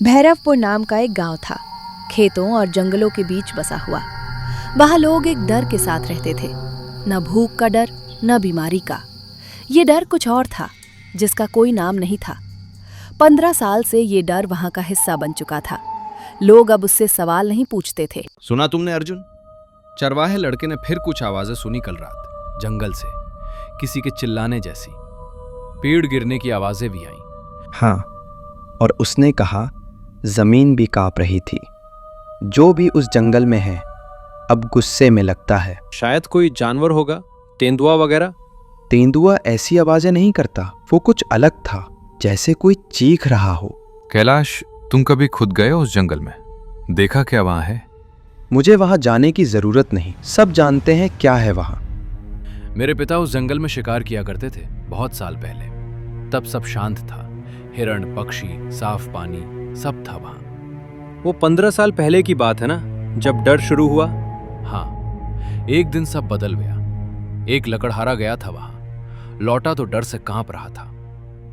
भैरवपुर नाम का एक गांव था, खेतों और जंगलों के बीच बसा हुआ। वहां लोग एक डर के साथ रहते थे, न भूख का डर, न बीमारी का। ये डर कुछ और था, जिसका कोई नाम नहीं था। 15 साल से ये डर वहां का हिस्सा बन चुका था। लोग अब उससे सवाल नहीं पूछते थे। सुना तुमने अर्जुन? चरवाहे लड़के ने फिर कुछ आवाजें सुनी कल रात, जंगल से, किसी के चिल्लाने जैसी। पेड़ गिरने की आवाजें भी आईं। हाँ, और उसने कहा जमीन भी कांप रही थी। जो भी उस जंगल में है अब गुस्से में लगता है। शायद कोई जानवर होगा, तेंदुआ वगैरह। तेंदुआ ऐसी आवाजें नहीं करता, वो कुछ अलग था, जैसे कोई चीख रहा हो। कैलाश, तुम कभी खुद गए हो उस जंगल में? देखा क्या वहां है? मुझे वहां जाने की जरूरत नहीं, सब जानते हैं क्या है वहां। मेरे पिता उस जंगल में शिकार किया करते थे बहुत साल पहले। तब सब शांत था, हिरण, पक्षी, साफ पानी, सब था वहां। वो 15 साल पहले की बात है ना, जब डर शुरू हुआ। हाँ, एक दिन सब बदल गया। एक लकड़हारा गया था वहां, लौटा तो डर से कांप रहा था।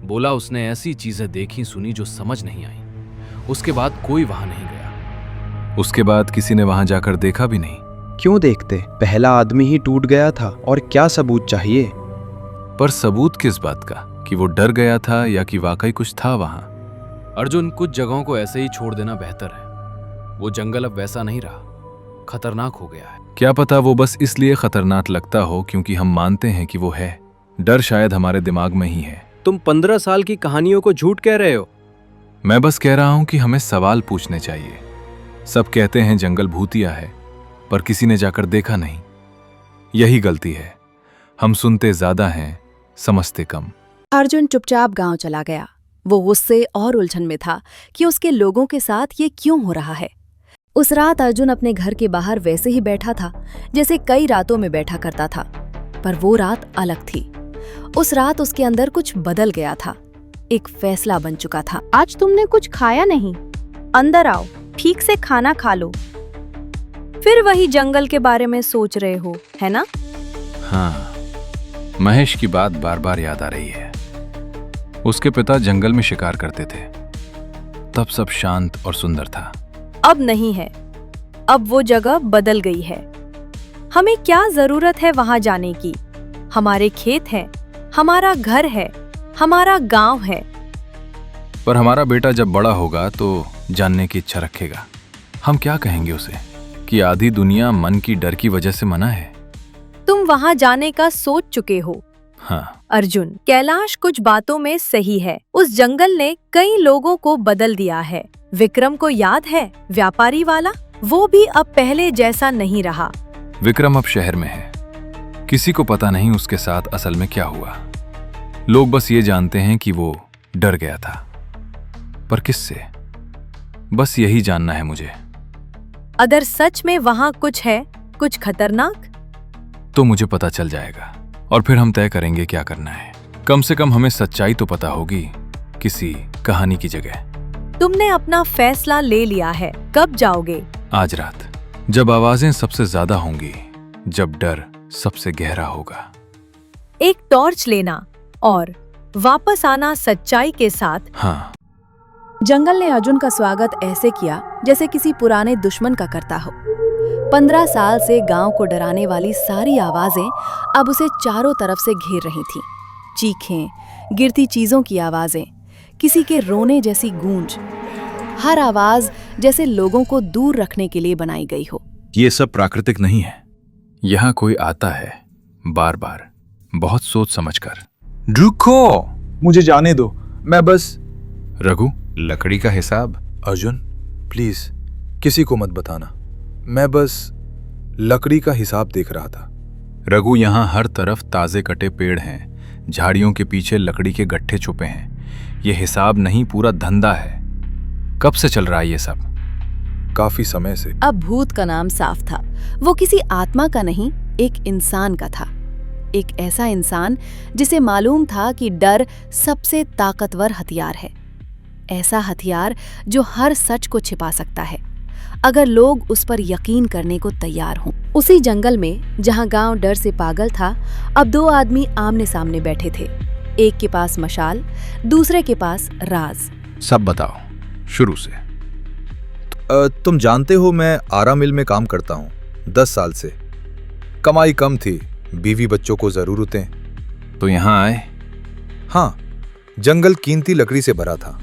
बोला उसने ऐसी चीजें देखी सुनी जो समझ नहीं आई। उसके बाद कोई वहां नहीं गया। उसके बाद किसी ने वहां जाकर देखा भी नहीं? क्यों देखते, पहला आदमी ही टूट गया था, और क्या सबूत चाहिए? पर सबूत किस बात का, कि वो डर गया था या कि वाकई कुछ था वहां? अर्जुन, कुछ जगहों को ऐसे ही छोड़ देना बेहतर है। वो जंगल अब वैसा नहीं रहा, खतरनाक हो गया है। क्या पता वो बस इसलिए खतरनाक लगता हो क्योंकि हम मानते हैं कि वो है। डर शायद हमारे दिमाग में ही है। तुम 15 साल की कहानियों को झूठ कह रहे हो। मैं बस कह रहा हूं कि हमें सवाल पूछने चाहिए। सब कहते हैं जंगल भूतिया है, पर किसी ने जाकर देखा नहीं। यही गलती है, हम सुनते ज्यादा हैं, समझते कम। अर्जुन चुपचाप गांव चला गया। वो गुस्से और उलझन में था कि उसके लोगों के साथ ये क्यों हो रहा है। उस रात अर्जुन अपने घर के बाहर वैसे ही बैठा था जैसे कई रातों में बैठा करता था, पर वो रात अलग थी। उस रात उसके अंदर कुछ बदल गया था। एक फैसला बन चुका था। आज तुमने कुछ खाया नहीं, अंदर आओ, ठीक से खाना खा लो। फिर वही जंगल के बारे में सोच रहे हो, है ना? हाँ, महेश की बात बार बार याद आ रही है। उसके पिता जंगल में शिकार करते थे, तब सब शांत और सुंदर था। अब नहीं है, अब वो जगह बदल गई है। हमें क्या जरूरत है वहां जाने की? हमारे खेत हैं, हमारा घर है, हमारा गांव है। पर हमारा बेटा जब बड़ा होगा तो जानने की इच्छा रखेगा। हम क्या कहेंगे उसे कि आधी दुनिया मन की डर की वजह से मना है? तुम वहां जाने का सोच चुके हो। हाँ अर्जुन, कैलाश कुछ बातों में सही है। उस जंगल ने कई लोगों को बदल दिया है। विक्रम को याद है, व्यापारी वाला? वो भी अब पहले जैसा नहीं रहा। विक्रम अब शहर में है। किसी को पता नहीं उसके साथ असल में क्या हुआ। लोग बस ये जानते हैं कि वो डर गया था। पर किससे? बस यही जानना है मुझे। अगर सच में वहां कुछ है, कुछ खतरनाक, तो मुझे पता चल जाएगा, और फिर हम तय करेंगे क्या करना है। कम से कम हमें सच्चाई तो पता होगी, किसी कहानी की जगह। तुमने अपना फैसला ले लिया है। कब जाओगे? आज रात, जब आवाजें सबसे ज्यादा होंगी, जब डर सबसे गहरा होगा। एक टॉर्च लेना और वापस आना सच्चाई के साथ। हाँ। जंगल ने अर्जुन का स्वागत ऐसे किया जैसे किसी पुराने दुश्मन का करता हो। 15 साल से गांव को डराने वाली सारी आवाजें अब उसे चारों तरफ से घेर रही थीं। चीखें, गिरती चीजों की आवाजें, किसी के रोने जैसी गूंज। हर आवाज जैसे लोगों को दूर रखने के लिए बनाई गई हो। ये सब प्राकृतिक नहीं है। यहाँ कोई आता है, बार बार, बहुत सोच समझकर। रुको, मुझे जाने दो, मैं बस। रघु, लकड़ी का हिसाब? अर्जुन प्लीज, किसी को मत बताना, मैं बस लकड़ी का हिसाब देख रहा था। रघु, यहाँ हर तरफ ताजे कटे पेड़ हैं, झाड़ियों के पीछे लकड़ी के गट्ठे छुपे हैं। ये हिसाब नहीं, पूरा धंधा है। कब से चल रहा है ये सब? काफी समय से। अब भूत का नाम साफ था। वो किसी आत्मा का नहीं, एक इंसान का था। एक ऐसा इंसान जिसे मालूम था कि डर सबसे ताकतवर हथियार है। ऐसा हथियार जो हर सच को छिपा सकता है, अगर लोग उस पर यकीन करने को तैयार हों। उसी जंगल में जहां गांव डर से पागल था, अब 2 आदमी आमने सामने बैठे थे। एक के पास मशाल, दूसरे के पास राज। सब बताओ, शुरू से। तुम जानते हो मैं आरा मिल में काम करता हूं 10 साल से। कमाई कम थी, बीवी बच्चों को जरूरतें। तो यहां आए? हाँ, जंगल कीमती लकड़ी से भरा था।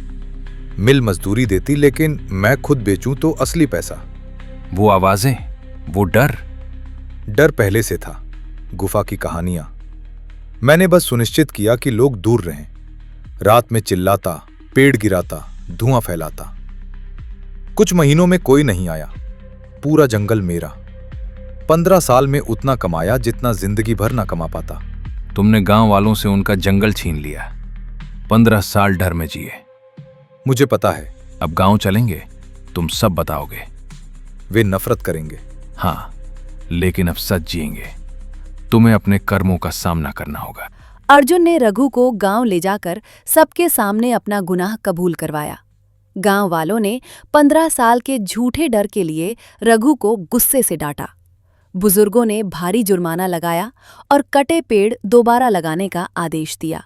मिल मजदूरी देती, लेकिन मैं खुद बेचूं तो असली पैसा। वो आवाजें, वो डर डर पहले से था, गुफा की कहानियां। मैंने बस सुनिश्चित किया कि लोग दूर रहें। रात में चिल्लाता, पेड़ गिराता, धुआं फैलाता। कुछ महीनों में कोई नहीं आया। पूरा जंगल मेरा। 15 साल में उतना कमाया जितना जिंदगी भर ना कमा पाता। तुमने गांव वालों से उनका जंगल छीन लिया। 15 साल डर में जिए। मुझे पता है। अब गांव चलेंगे, तुम सब बताओगे। वे नफरत करेंगे। हाँ, लेकिन अब सच जिएंगे। तुम्हें अपने कर्मों का सामना करना होगा। अर्जुन ने रघु को गांव ले जाकर सबके सामने अपना गुनाह कबूल करवाया। गांव वालों ने 15 साल के झूठे डर के लिए रघु को गुस्से से डांटा। बुजुर्गों ने भारी जुर्माना लगाया और कटे पेड़ दोबारा लगाने का आदेश दिया।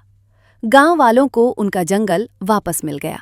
गांव वालों को उनका जंगल वापस मिल गया।